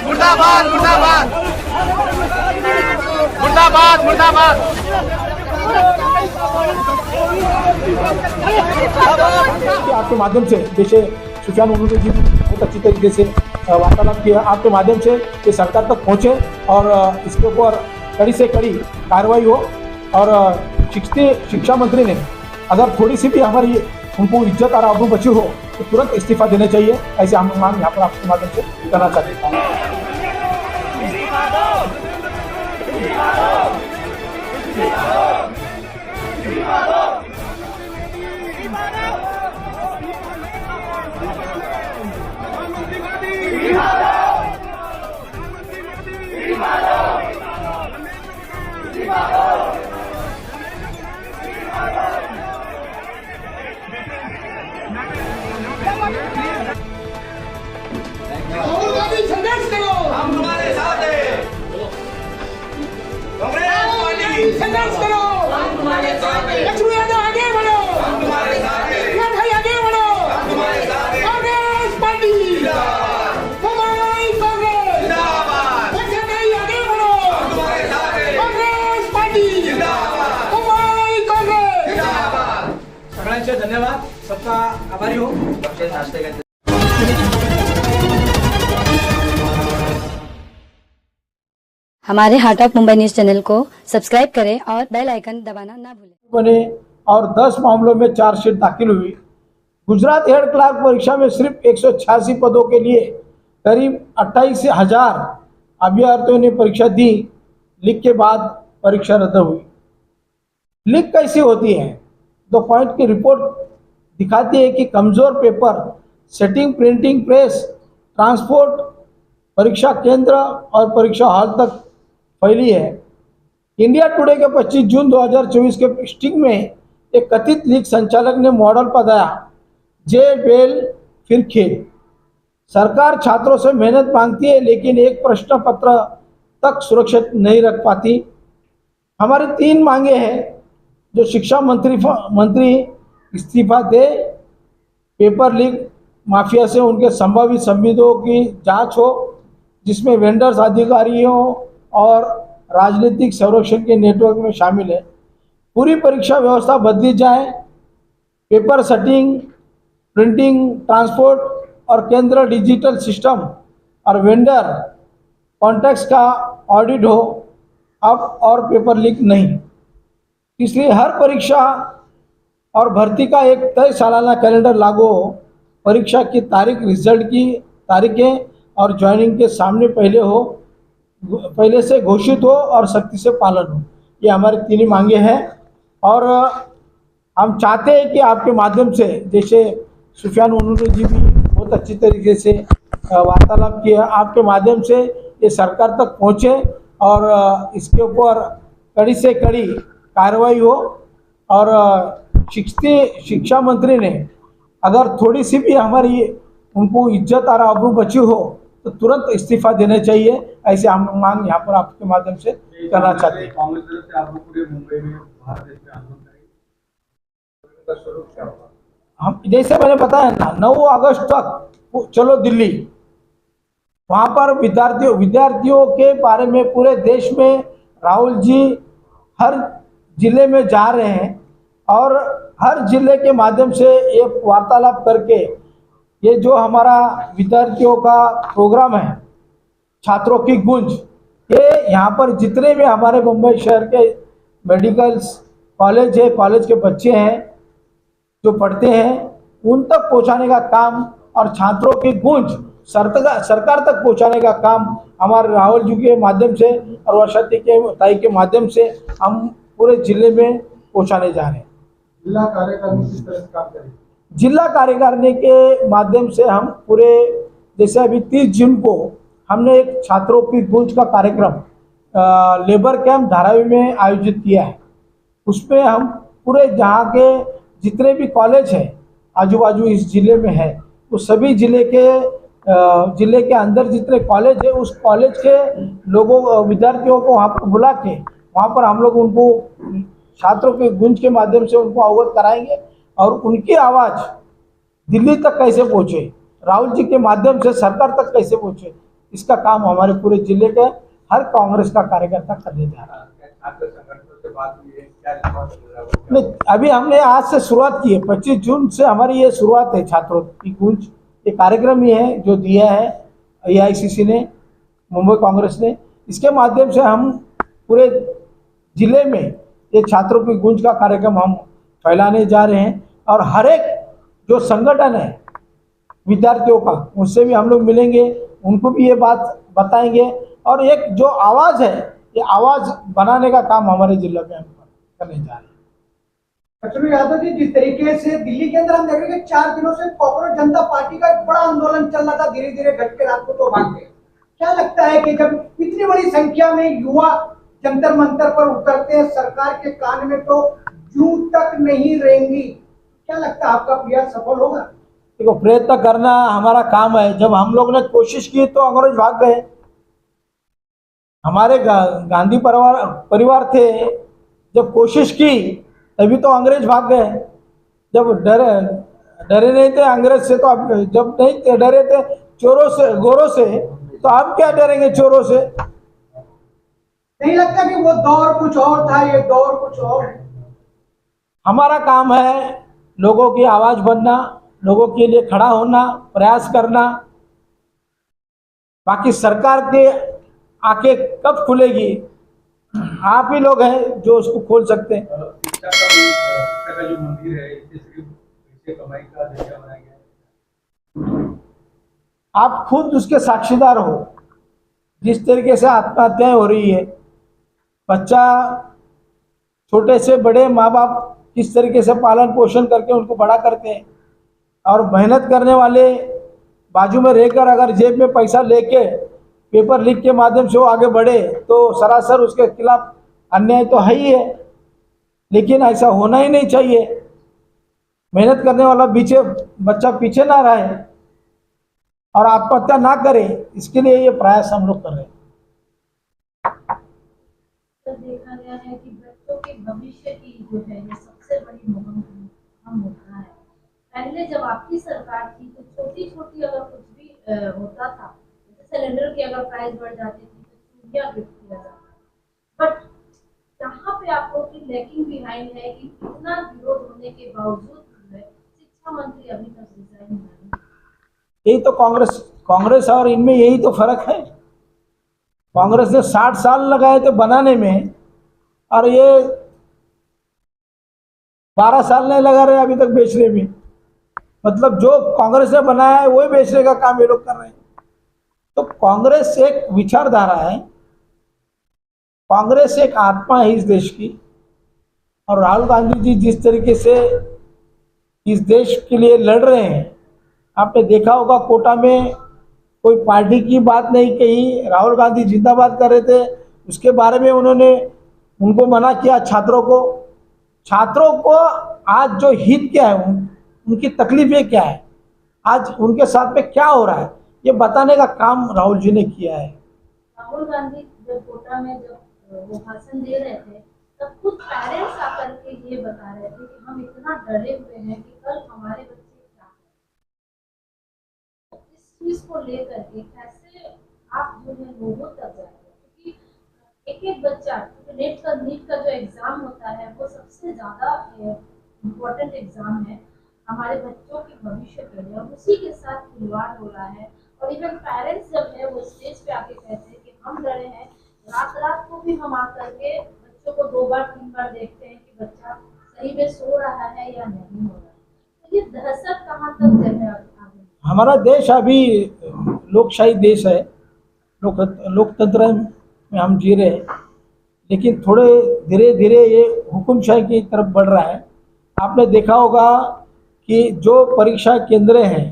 मुर्दाबाद मुर्दाबाद मुर्दाबाद मुर्दाबाद। आपके माध्यम से जैसे सुफियान उन्होंने जी बहुत अच्छी तरीके से वार्तालाप किया, आपके माध्यम से ये सरकार तक पहुँचे और इसके ऊपर कड़ी से कड़ी कार्रवाई हो और शिक्षा मंत्री ने अगर थोड़ी सी भी हमारी उनको इज्जत और आबरू बची हो तो तुरंत इस्तीफा देना चाहिए, ऐसे हम मांग यहाँ पर आपके माध्यम से करना चाहते हैं। संघर्ष करो, हम तुम्हारे साथ हैं। कांग्रेस पार्टी संघर्ष करो, हम तुम्हारे साथ हैं। लक्ष्मी यादव आगे बढ़ो, हम तुम्हारे साथ हैं। भाई आगे बढ़ो, हम तुम्हारे साथ हैं। कांग्रेस पार्टी जिंदाबाद, हमारी कांग्रेस जिंदाबाद, भाई आगे बढ़ो, हम तुम्हारे साथ हैं। कांग्रेस पार्टी जिंदाबाद, हमारी कांग्रेस जिंदाबाद। सगळ्यांचे धन्यवाद, सबका आभारी हो। हमारे heart of Mumbai news channel को सब्सक्राइब करें और बेल आइकन दबाना ना भूलें। बने और 10 मामलों में चार्जशीट दाखिल हुई। गुजरात हेड क्लार्क परीक्षा में सिर्फ 186 पदों के लिए करीब 28,000 अभ्यर्थियों ने परीक्षा दी। लीक के बाद परीक्षा रद्द हुई। लीक कैसी होती है? 2 पॉइंट की रिपोर्ट दिखाती है कि कमज़ोर paper, setting, printing press, transport, परीक्षा केंद्र और परीक्षा हॉल तक फैली है। इंडिया टुडे के 25 जून 2024 के स्टिंग में एक कथित लीक संचालक ने मॉडल बताया, जे बेल फिर खेल। सरकार छात्रों से मेहनत मांगती है लेकिन एक प्रश्न पत्र तक सुरक्षित नहीं रख पाती। हमारी 3 मांगे हैं जो शिक्षा मंत्री इस्तीफा दे, पेपर लीक माफिया से उनके संभावित संबंधों की जांच हो जिसमें वेंडर्स, अधिकारियों और राजनीतिक संरक्षण के नेटवर्क में शामिल है। पूरी परीक्षा व्यवस्था बदली जाए, पेपर सेटिंग, प्रिंटिंग, ट्रांसपोर्ट और केंद्र डिजिटल सिस्टम और वेंडर कॉन्टैक्ट्स का ऑडिट हो अब और पेपर लीक नहीं। इसलिए हर परीक्षा और भर्ती का एक तय सालाना कैलेंडर लागू हो। परीक्षा की तारीख, रिजल्ट की तारीखें और ज्वाइनिंग के सामने पहले से घोषित हो और सख्ती से पालन हो। ये हमारी 3 मांगे हैं और हम चाहते हैं कि आपके माध्यम से, जैसे सुफियान उन्होंने जी भी बहुत अच्छी तरीके से वार्तालाप किया, आपके माध्यम से ये सरकार तक पहुँचे और इसके ऊपर कड़ी से कड़ी कार्रवाई हो और शिक्षा मंत्री ने अगर थोड़ी सी भी हमारी उनको इज्जत और आबरू बची हो तो तुरंत इस्तीफा देना चाहिए, ऐसे हम मांग यहाँ पर आपके माध्यम से करना चाहते हैं। कांग्रेस तरफ से आपको पूरे मुंबई में बाहर देश में आंदोलन करेंगे, उसका स्वरूप क्या होगा? हम जैसे मैंने बताया ना, 9 अगस्त तक चलो दिल्ली, वहाँ पर विद्यार्थियों के बारे में पूरे देश में राहुल जी हर जिले में जा रहे हैं और हर जिले के माध्यम से एक वार्तालाप करके ये जो हमारा विद्यार्थियों का प्रोग्राम है, छात्रों की गूंज, ये यहाँ पर जितने भी हमारे मुंबई शहर के मेडिकल्स कॉलेज है, कॉलेज के बच्चे हैं जो पढ़ते हैं, उन तक पहुँचाने का काम और छात्रों की गूंज सरकार तक पहुँचाने का काम हमारे राहुल जी के माध्यम से और वर्षा ताई के माध्यम से हम पूरे जिले में पहुँचाने जा रहे हैं। जिला कार्यकारिणी किस तरह से काम करेगी? जिला कार्यकारिणी के माध्यम से हम पूरे, जैसे अभी 30 जून को हमने एक छात्रों की गूंज का कार्यक्रम लेबर कैंप धारावी में आयोजित किया है। उसमें हम पूरे जहाँ के जितने भी कॉलेज हैं आजू बाजू इस जिले में है, उस सभी जिले के अंदर जितने कॉलेज है उस कॉलेज के लोगों विद्यार्थियों को वहाँ पर बुला के वहाँ पर हम लोग उनको छात्रों के गूंज के माध्यम से उनको अवगत कराएंगे और उनकी आवाज़ दिल्ली तक कैसे पहुँचे, राहुल जी के माध्यम से सरकार तक कैसे पहुँचे, इसका काम हमारे पूरे जिले के हर कांग्रेस का कार्यकर्ता करने जा रहा है। छात्र संगठनों से बात हुई है, क्या रिस्पॉन्स मिल रहा है? नहीं, अभी हमने आज से शुरुआत की है। 25 जून से हमारी ये शुरुआत है छात्रों की गूंज। ये कार्यक्रम ही है जो दिया है AICC ने, मुंबई कांग्रेस ने। इसके माध्यम से हम पूरे जिले में ये छात्रों की गूंज का कार्यक्रम हम फैलाने जा रहे हैं और हर एक जो संगठन है विद्यार्थियों का उनसे भी हम लोग मिलेंगे, उनको भी ये बात बताएंगे और एक जो आवाज़ है ये आवाज़ बनाने का काम हमारे जिले में हम करने जा रहे हैं। अखिलेश यादव जी, जिस तरीके से दिल्ली के अंदर हम देख रहे हैं कि 4 दिनों से कांग्रेस जनता पार्टी का एक बड़ा आंदोलन चल रहा था, धीरे धीरे घट के रात को तो भाग गए। क्या लगता है कि जब इतनी बड़ी संख्या में युवा जंतर मंतर पर उतरते हैं सरकार के कान में तो जूं तक नहीं रहेंगी, क्या लगता है आपका प्रयास सफल होगा? देखो, प्रयत्न करना हमारा काम है। जब हम लोग ने कोशिश की तो अंग्रेज भाग गए। हमारे गांधी परिवार थे, जब कोशिश की तभी तो अंग्रेज भाग गए। जब डरे नहीं थे अंग्रेज से तो अब, जब नहीं डरे थे चोरों से गोरों से तो अब क्या डरेंगे चोरों से? नहीं लगता कि वो दौर कुछ और था, ये दौर कुछ और है? हमारा काम है लोगों की आवाज बनना, लोगों के लिए खड़ा होना, प्रयास करना। बाकी सरकार के आंखें कब खुलेगी, आप ही लोग हैं जो उसको खोल सकते हैं। शिक्षा का जो मंदिर है इसे सिर्फ पैसे कमाई का जरिया बनाया गया है। आप खुद उसके साक्षीदार हो। जिस तरीके से आत्महत्याएं हो रही है, बच्चा छोटे से बड़े माँ बाप किस तरीके से पालन पोषण करके उनको बड़ा करते हैं और मेहनत करने वाले बाजू में रहकर अगर जेब में पैसा लेके पेपर लीक के माध्यम से वो आगे बढ़े तो सरासर उसके खिलाफ अन्याय तो है ही है। लेकिन ऐसा होना ही नहीं चाहिए। मेहनत करने वाला बच्चा पीछे ना रहे और आत्महत्या ना करे, इसके लिए ये प्रयास हम लोग कर रहे हैं। तो देखा गया है कि बच्चों के भविष्य की जो है ये सबसे बड़ी मुहिम होता है। पहले जब आपकी सरकार थी तो छोटी छोटी अगर कुछ भी होता था, जैसे सिलेंडर की अगर प्राइस बढ़ जाती थी तो चूड़ियां गिफ्ट किया जाता था। बट यहाँ पे आप लोग की लैकिंग बिहाइंड है कि इतना विरोध होने के बावजूद शिक्षा मंत्री अभी तक रिजाइन नहीं। यही तो कांग्रेस और इनमें यही तो फर्क है। कांग्रेस ने 60 साल लगाए थे बनाने में और ये 12 साल नहीं लगा रहे अभी तक बेचने में। मतलब जो कांग्रेस ने बनाया है वही बेचने का काम ये लोग कर रहे हैं। तो कांग्रेस एक विचारधारा है, कांग्रेस एक आत्मा है इस देश की। और राहुल गांधी जी जिस तरीके से इस देश के लिए लड़ रहे हैं, आपने देखा होगा कोटा में कोई पार्टी की बात नहीं कही, राहुल गांधी जिंदाबाद कर रहे थे। उसके बारे में उनको मना किया। छात्रों को आज जो हित क्या है, उनकी तकलीफें क्या है, आज उनके साथ में क्या हो रहा है, ये बताने का काम राहुल जी ने किया है। राहुल गांधी जब कोटा में वो भाषण दे रहे थे तब खुद पेरेंट्स आकर के ये बता रहे थे कि हम इतना डरे हुए हैं कि कल हमारे बच्चे क्या करें। इस चीज को लेकर के कैसे आप जो है लोगों तक जाएंगे, क्योंकि एक बच्चा नीट का जो एग्जाम होता है वो सबसे ज्यादा इम्पोर्टेंट एग्जाम है हमारे बच्चों के भविष्य के लिए, और उसी के साथ खिलवाड़ हो रहा है। और इवन पेरेंट्स जब है वो स्टेज पे आके कहते हैं कि हम डरे हैं, रात को भी हम आकर के बच्चों को 2 बार 3 बार देखते हैं कि बच्चा सही में सो रहा है या नहीं हो रहा है। तो ये दहशत कहाँ तक है? हमारा देश अभी लोकशाही देश है, लोकतंत्र में हम जी रहे हैं, लेकिन थोड़े धीरे धीरे ये हुकुमशाही की तरफ बढ़ रहा है। आपने देखा होगा कि जो परीक्षा केंद्र हैं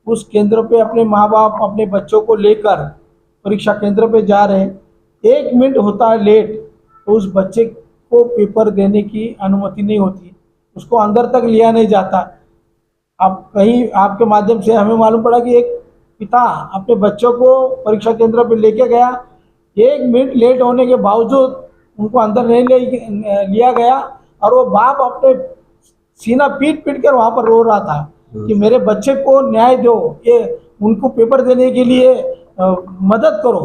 उस केंद्र पे अपने माँ बाप अपने बच्चों को लेकर परीक्षा केंद्र पे जा रहे हैं, 1 मिनट होता है लेट तो उस बच्चे को पेपर देने की अनुमति नहीं होती, उसको अंदर तक लिया नहीं जाता। अब कहीं आपके माध्यम से हमें मालूम पड़ा कि एक पिता अपने बच्चों को परीक्षा केंद्र पे लेके गया, 1 मिनट लेट होने के बावजूद उनको अंदर नहीं लिया गया और वो बाप अपने सीना पीट पीट कर वहाँ पर रो रहा था कि मेरे बच्चे को न्याय दो, ये उनको पेपर देने के लिए मदद करो,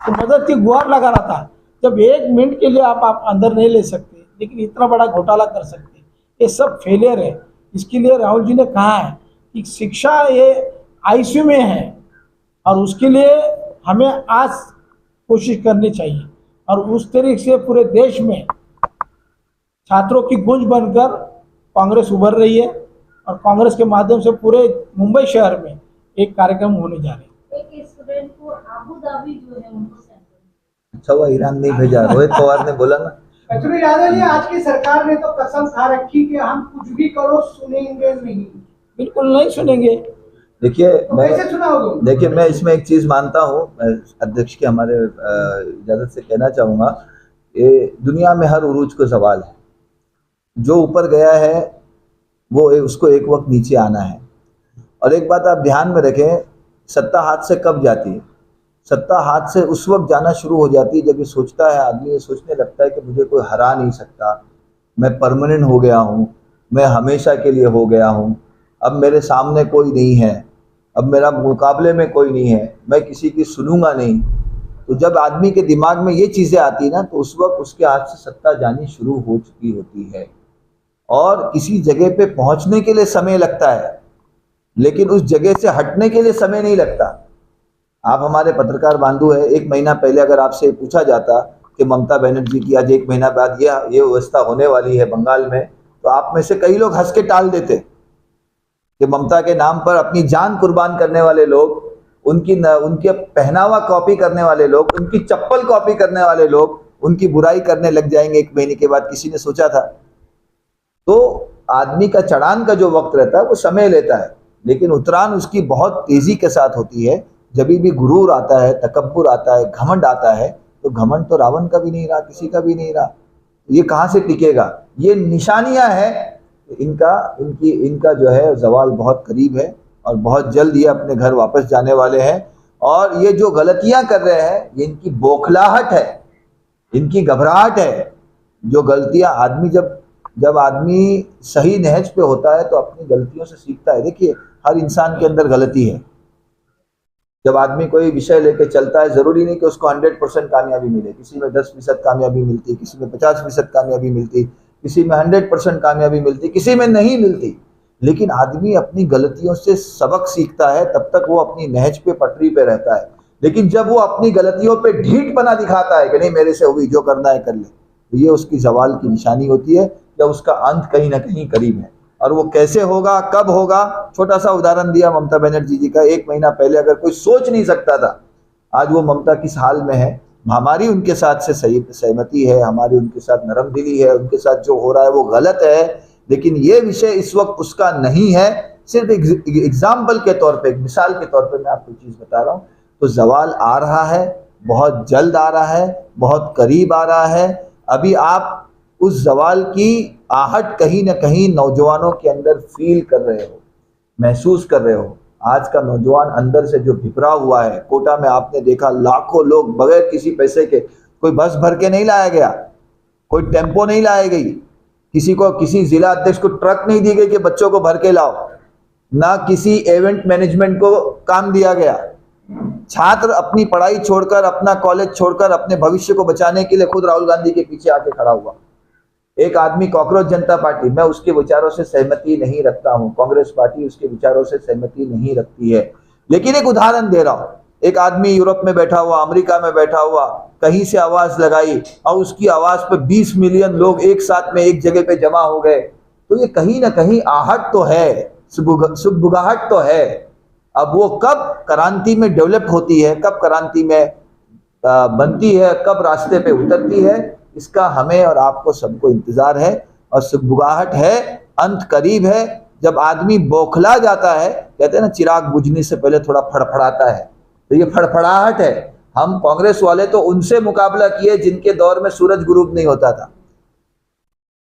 तो मदद की गुहार लगा रहा था। जब 1 मिनट के लिए आप अंदर नहीं ले सकते लेकिन इतना बड़ा घोटाला कर सकते, ये सब फेलियर है। इसके लिए राहुल जी ने कहा है कि शिक्षा ये आईसीयू में है और उसके लिए हमें आज कोशिश करनी चाहिए और उस तरीके से पूरे देश में छात्रों की गूंज बनकर कांग्रेस उभर रही है और कांग्रेस के माध्यम से पूरे मुंबई शहर में एक कार्यक्रम होने जा रहे हैं। एक स्टूडेंट को अबू धाबी जो है उनको सेंटर अच्छा हुआ ईरान नहीं भेजा, रोहित पवार ने बोला ना। कचरू यादव जी, आज की सरकार ने तो कसम खा रखी कि हम कुछ भी करो सुनेंगे नहीं। बिल्कुल नहीं सुनेंगे। देखिए तो कैसे सुनाओगे? देखिए मैं इसमें एक चीज मानता हूँ, अध्यक्ष के हमारे इजाजत से कहना चाहूँगा, ये दुनिया में हर उरूज को सवाल है, जो ऊपर गया है वो उसको एक वक्त नीचे आना है। और एक बात आप ध्यान में रखें, सत्ता हाथ से कब जाती है? सत्ता हाथ से उस वक्त जाना शुरू हो जाती है जब ये सोचता है, आदमी ये सोचने लगता है कि मुझे कोई हरा नहीं सकता, मैं परमानेंट हो गया हूँ, मैं हमेशा के लिए हो गया हूँ, अब मेरे सामने कोई नहीं है, अब मेरा मुकाबले में कोई नहीं है, मैं किसी की सुनूंगा नहीं। तो जब आदमी के दिमाग में ये चीज़ें आती ना तो उस वक्त उसके हाथ से सत्ता जानी शुरू हो चुकी होती है और किसी जगह पे पहुंचने के लिए समय लगता है लेकिन उस जगह से हटने के लिए समय नहीं लगता। आप हमारे पत्रकार बांधु है, 1 महीना पहले अगर आपसे पूछा जाता कि ममता बनर्जी की आज 1 महीना बाद ये व्यवस्था होने वाली है बंगाल में, तो आप में से कई लोग हंस के टाल देते कि ममता के नाम पर अपनी जान कुर्बान करने वाले लोग, उनके पहनावा कॉपी करने वाले लोग, उनकी चप्पल कॉपी करने वाले लोग उनकी बुराई करने लग जाएंगे 1 महीने के बाद। किसी ने सोचा था? तो आदमी का चढ़ान का जो वक्त रहता है वो समय लेता है लेकिन उतरान उसकी बहुत तेजी के साथ होती है। जब भी गुरूर आता है, तकब्बुर आता है, घमंड आता है, तो घमंड तो रावण का भी नहीं रहा, किसी का भी नहीं रहा, ये कहाँ से टिकेगा? ये निशानियां हैं इनका जो है जवाल बहुत करीब है और बहुत जल्द ये अपने घर वापस जाने वाले हैं। और ये जो गलतियां कर रहे हैं ये इनकी बौखलाहट है, इनकी घबराहट है। जो गलतियां आदमी जब आदमी सही नहज पे होता है तो अपनी गलतियों से सीखता है। देखिए हर इंसान के अंदर गलती है। जब आदमी कोई विषय लेके चलता है जरूरी नहीं कि उसको 100% कामयाबी मिले, किसी में 10% कामयाबी मिलती, किसी में 50% कामयाबी मिलती, किसी में 100% कामयाबी मिलती, किसी में नहीं मिलती। लेकिन आदमी अपनी गलतियों से सबक सीखता है, तब तक वो अपनी नहज पे पटरी पे रहता है। लेकिन जब वो अपनी गलतियों पे ढीठ बना दिखाता है कि नहीं मेरे से हुई, जो करना है कर ले, तो ये उसकी जवाल की निशानी होती है या उसका अंत कहीं ना कहीं करीब है। और वो कैसे होगा, कब होगा, छोटा सा उदाहरण दिया ममता बनर्जी जी का। 1 महीना पहले अगर कोई सोच नहीं सकता था, आज वो ममता किस हाल में है। हमारी उनके साथ से सहमति है, हमारी उनके साथ नरम दिली है, उनके साथ जो हो रहा है वो गलत है, लेकिन ये विषय इस वक्त उसका नहीं है। सिर्फ एग्जाम्पल के तौर पे, एक मिसाल के तौर पे मैं आपको चीज़ बता रहा हूँ। तो जवाल आ रहा है, बहुत जल्द आ रहा है, बहुत करीब आ रहा है। अभी आप उस जवाल की आहट कहीं ना कहीं नौजवानों के अंदर फील कर रहे हो, महसूस कर रहे हो। आज का नौजवान अंदर से जो भिपरा हुआ है, कोटा में आपने देखा लाखों लोग बगैर किसी पैसे के, कोई बस भर के नहीं लाया गया, कोई टेम्पो नहीं लाई गई, किसी जिला अध्यक्ष को ट्रक नहीं दी गई कि बच्चों को भर के लाओ, ना किसी इवेंट मैनेजमेंट को काम दिया गया। छात्र अपनी पढ़ाई छोड़कर, अपना कॉलेज छोड़कर अपने भविष्य को बचाने के लिए खुद राहुल गांधी के पीछे आके खड़ा हुआ। एक आदमी कॉकरोच जनता पार्टी, मैं उसके विचारों से सहमति नहीं रखता हूं, कांग्रेस पार्टी उसके विचारों से सहमति नहीं रखती है, लेकिन एक उदाहरण दे रहा हूं। एक आदमी यूरोप में बैठा हुआ, अमेरिका में बैठा हुआ, कहीं से आवाज लगाई और उसकी आवाज पे 20 मिलियन लोग एक साथ में एक जगह पे जमा हो गए। तो ये कहीं ना कहीं आहट तो है, सुगबुगाहट तो है। अब वो कब क्रांति में डेवलप होती है, कब क्रांति में बनती है, कब रास्ते पे उतरती है, इसका हमें और आपको सबको इंतजार है। और सुगबुगाहट है, अंत करीब है। जब आदमी बौखला जाता है, कहते हैं ना चिराग बुझने से पहले थोड़ा फड़फड़ाता है, तो ये फड़फड़ाहट है। हम कांग्रेस वाले तो उनसे मुकाबला किए जिनके दौर में सूरज गुरूब नहीं होता था,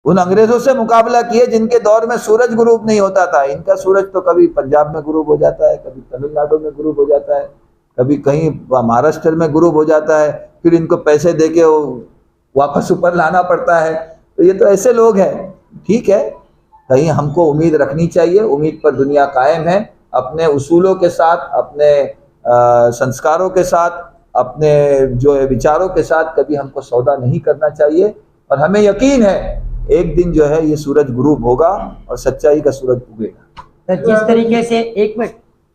उन अंग्रेजों से मुकाबला किए जिनके दौर में सूरज गुरूब नहीं होता था। इनका सूरज तो कभी पंजाब में गुरूब हो जाता है, कभी तमिलनाडु में गुरूब हो जाता है, कभी कहीं महाराष्ट्र में गुरूब हो जाता है, फिर इनको पैसे देके वापस ऊपर लाना पड़ता है। तो ये तो ऐसे लोग हैं। ठीक है, कहीं हमको उम्मीद रखनी चाहिए, उम्मीद पर दुनिया कायम है। अपने उसूलों के साथ, अपने संस्कारों के साथ, अपने जो है विचारों के साथ कभी हमको सौदा नहीं करना चाहिए। और हमें यकीन है एक दिन जो है ये सूरज गुरूब होगा और सच्चाई का सूरज उगेगा। सर जिस तरीके से, एक मिनट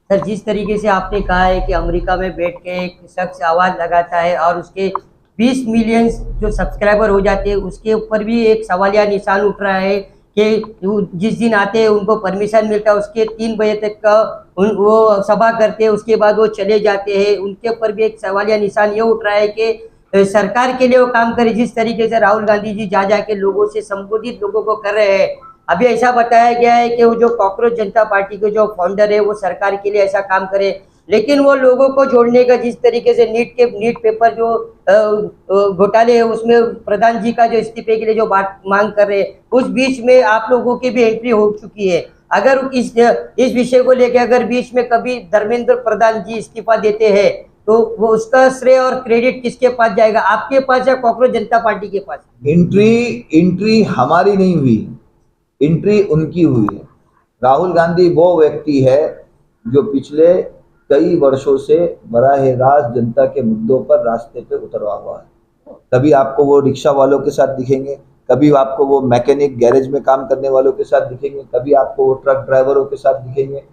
सर, जिस तरीके से आपने कहा है कि अमेरिका में बैठ के एक शख्स आवाज़ लगाता है और उसके 20 मिलियन जो सब्सक्राइबर हो जाते हैं, उसके ऊपर भी एक सवालिया निशान उठ रहा है कि जिस दिन आते हैं उनको परमिशन मिलता है, उसके 3 बजे तक का वो सभा करते हैं, उसके बाद वो चले जाते हैं। उनके ऊपर भी एक सवालिया निशान ये उठ रहा है कि सरकार के लिए वो काम करे। जिस तरीके से राहुल गांधी जी जा जाके लोगों से संबोधित लोगों को कर रहे हैं, अभी ऐसा बताया गया है कि वो जो कॉकरोच जनता पार्टी के जो फाउंडर है वो सरकार के लिए ऐसा काम करे, लेकिन वो लोगों को जोड़ने का जिस तरीके से नीट पेपर जो घोटाले है उसमें प्रधान जी का जो इस्तीफे के लिए जो बात मांग कर रहे हैं, उस बीच में आप लोगों की भी एंट्री हो चुकी है। अगर इस विषय को लेकर अगर बीच में कभी धर्मेंद्र प्रधान जी इस्तीफा देते हैं तो वो उसका श्रेय और क्रेडिट किसके पास जाएगा, आपके पास या कॉकरोच जनता पार्टी के पास? एंट्री हमारी नहीं हुई, एंट्री उनकी हुई है। राहुल गांधी वो व्यक्ति है जो पिछले कई वर्षों से बराह रास्त जनता के मुद्दों पर रास्ते पे उतरा हुआ है। कभी आपको वो रिक्शा वालों के साथ दिखेंगे, कभी आपको वो मैकेनिक गैरेज में काम करने वालों के साथ दिखेंगे, कभी आपको वो ट्रक ड्राइवरों के साथ दिखेंगे।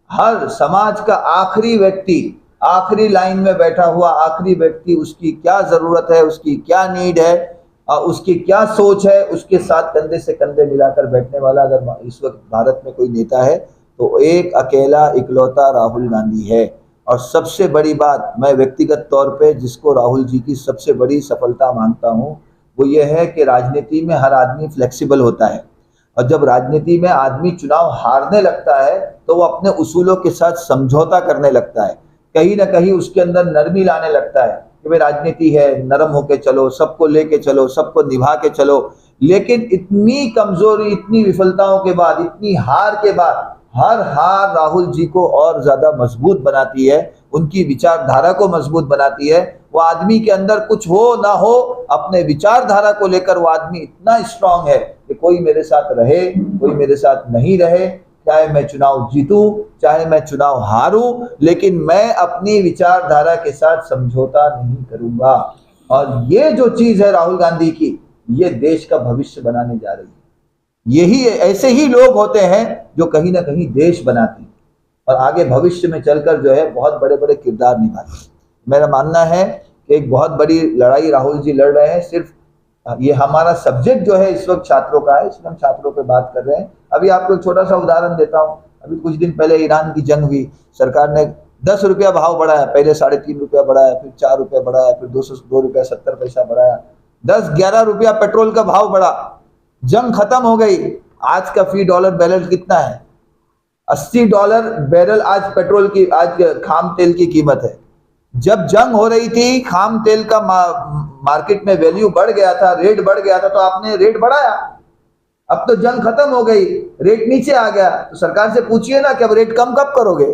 हर समाज का आखिरी व्यक्ति, आखिरी लाइन में बैठा हुआ आखिरी व्यक्ति, उसकी क्या जरूरत है, उसकी क्या नीड है, उसकी क्या सोच है, उसके साथ कंधे से कंधे मिलाकर बैठने वाला अगर इस वक्त भारत में कोई नेता है तो एक अकेला इकलौता राहुल गांधी है। और सबसे बड़ी बात, मैं व्यक्तिगत तौर पे जिसको राहुल जी की सबसे बड़ी सफलता मानता हूँ वो ये है कि राजनीति में हर आदमी फ्लेक्सिबल होता है, और जब राजनीति में आदमी चुनाव हारने लगता है तो वो अपने उसूलों के साथ समझौता करने लगता है, कहीं ना कहीं उसके अंदर नरमी लाने लगता है कि भाई राजनीति है, नरम होके चलो, सबको लेके चलो, सबको निभा के चलो। लेकिन इतनी कमजोरी, इतनी विफलताओं के बाद, इतनी हार के बाद, हर हार राहुल जी को और ज्यादा मजबूत बनाती है, उनकी विचारधारा को मजबूत बनाती है। वो आदमी के अंदर कुछ हो ना हो, अपने विचारधारा को लेकर वो आदमी इतना स्ट्रांग है कि कोई मेरे साथ रहे, कोई मेरे साथ नहीं रहे, चाहे मैं चुनाव जीतूं, चाहे मैं चुनाव हारूं, लेकिन मैं अपनी विचारधारा के साथ समझौता नहीं करूंगा। और ये जो चीज है राहुल गांधी की, ये देश का भविष्य बनाने जा रही है। यही ऐसे ही लोग होते हैं जो कहीं ना कहीं देश बनाते हैं और आगे भविष्य में चलकर जो है बहुत बड़े बड़े किरदार निभाते हैं। मेरा मानना है कि एक बहुत बड़ी लड़ाई राहुल जी लड़ रहे हैं। सिर्फ ये हमारा सब्जेक्ट जो है इस वक्त छात्रों का है, इसलिए हम छात्रों पे बात कर रहे हैं। अभी आपको एक छोटा सा उदाहरण देता हूँ। अभी कुछ दिन पहले ईरान की जंग हुई, सरकार ने 10 रुपया भाव बढ़ाया, पहले 3.5 रुपया बढ़ाया, फिर 4 रुपया बढ़ाया, फिर 202 रुपया 70 पैसा बढ़ाया, 10-11 रुपया पेट्रोल का भाव बढ़ा। जंग खत्म हो गई। आज का फी डॉलर बैरल कितना है? $80 बैरल आज पेट्रोल की, आज खाम तेल की कीमत है। जब जंग हो रही थी, खाम तेल का मार्केट में वैल्यू बढ़ गया था, रेट बढ़ गया था, तो आपने रेट बढ़ाया। अब तो जंग खत्म हो गई, रेट नीचे आ गया, तो सरकार से पूछिए ना कि अब रेट कम कब करोगे।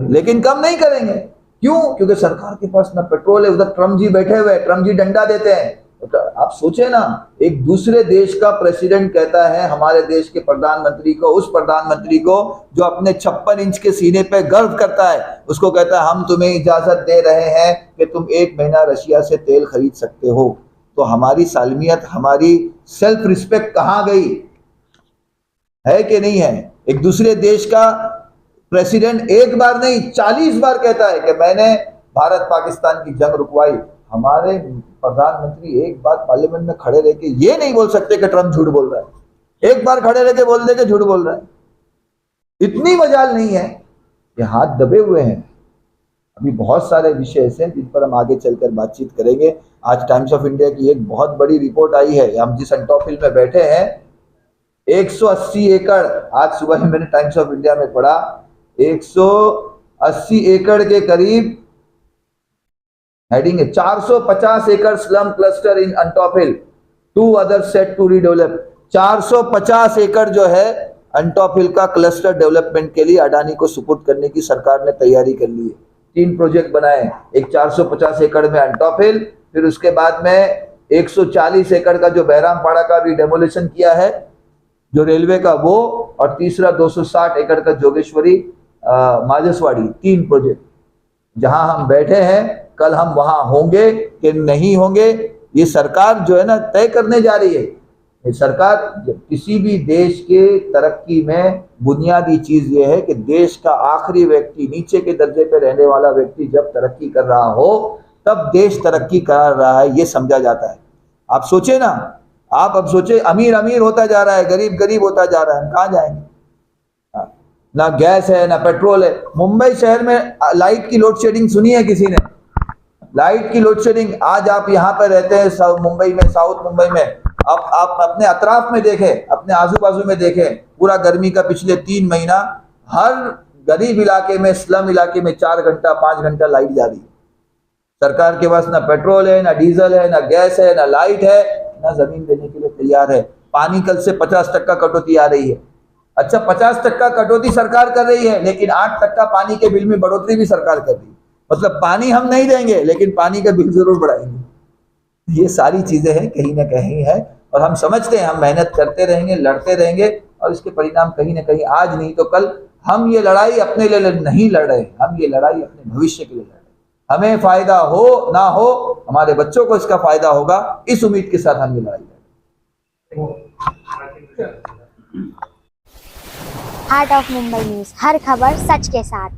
लेकिन कम नहीं करेंगे। क्यों? क्योंकि सरकार के पास ना पेट्रोल है, उधर ट्रम्प जी बैठे हुए, ट्रम्प जी डंडा देते हैं। तो आप सोचे ना, एक दूसरे देश का प्रेसिडेंट कहता है हमारे देश के प्रधानमंत्री को, उस प्रधानमंत्री को जो अपने 56 इंच के सीने पे गर्व करता है, उसको कहता है हम तुम्हें इजाजत दे रहे हैं कि तुम 1 महीना रशिया से तेल खरीद सकते हो। तो हमारी सालमियत, हमारी सेल्फ रिस्पेक्ट कहाँ गई? है कि नहीं है? एक दूसरे देश का प्रेसिडेंट एक बार नहीं 40 बार कहता है कि मैंने भारत पाकिस्तान की जंग रुकवाई। हमारे प्रधानमंत्री एक बार पार्लियामेंट में खड़े रह के ये नहीं बोल सकते कि ट्रम्प झूठ बोल रहा है। एक बार खड़े रह के बोल दे कि झूठ बोल रहा है। इतनी मजाल नहीं है कि हाथ दबे हुए हैं। भी बहुत सारे विषय ऐसे हैं जिन पर हम आगे चलकर बातचीत करेंगे। आज टाइम्स ऑफ इंडिया की एक बहुत बड़ी रिपोर्ट आई है, हम जिस एंटॉफिल में बैठे हैं 180 एकड़, आज सुबह मैंने टाइम्स ऑफ इंडिया में पढ़ा 180 एकड़ के करीब हेडिंग है, 450 एकड़ slum cluster in Antop Hill, 2 other set to redevelop. 450 एकड़ जो है एंटॉफिल का क्लस्टर डेवलपमेंट के लिए अडानी को सुपुर्द करने की सरकार ने तैयारी कर ली है। 3 प्रोजेक्ट बनाए, एक 450 एकड़ में एंटॉफिल, फिर उसके बाद में 140 एकड़ का जो बहरामपाड़ा का भी डेमोलिशन किया है जो रेलवे का वो, और तीसरा 260 एकड़ का जोगेश्वरी माजसवाड़ी। 3 प्रोजेक्ट जहां हम बैठे हैं, कल हम वहां होंगे कि नहीं होंगे ये सरकार जो है ना तय करने जा रही है। ये सरकार किसी भी देश के तरक्की में बुनियादी चीज ये है कि देश का आखिरी व्यक्ति, नीचे के दर्जे पे रहने वाला व्यक्ति जब तरक्की कर रहा हो तब देश तरक्की कर रहा है, ये समझा जाता है। आप सोचे ना, आप अब सोचे अमीर अमीर होता जा रहा है, गरीब गरीब होता जा रहा है, हम कहाँ जाएंगे? ना गैस है ना पेट्रोल है। मुंबई शहर में लाइट की लोड शेडिंग सुनी है किसी ने? लाइट की लोड शेडिंग, आज आप यहाँ पर रहते हैं मुंबई में, साउथ मुंबई में, अब आप अपने अतराफ में देखें, अपने आजू बाजू में देखें, पूरा गर्मी का पिछले 3 महीना हर गरीब इलाके में, स्लम इलाके में 4 घंटा 5 घंटा लाइट जा रही है। सरकार के पास ना पेट्रोल है, ना डीजल है, ना गैस है, ना लाइट है, ना जमीन देने के लिए तैयार है। पानी कल से 50% कटौती आ रही है। अच्छा, 50% कटौती सरकार कर रही है, लेकिन 8% पानी के बिल में बढ़ोतरी भी सरकार कर रही है। मतलब पानी हम नहीं देंगे लेकिन पानी का बिल जरूर बढ़ाएंगे। ये सारी चीजें हैं, कहीं ना कहीं है, और हम समझते हैं हम मेहनत करते रहेंगे, लड़ते रहेंगे, और इसके परिणाम कहीं ना कहीं आज नहीं तो कल। हम ये लड़ाई अपने लिए नहीं लड़ रहे, हम ये लड़ाई अपने भविष्य के लिए लड़ रहे। हमें फायदा हो ना हो, हमारे बच्चों को इसका फायदा होगा, इस उम्मीद के साथ हम ये लड़ाई लड़ रहे हैं। हार्ट ऑफ मुंबई न्यूज, हर खबर सच के साथ।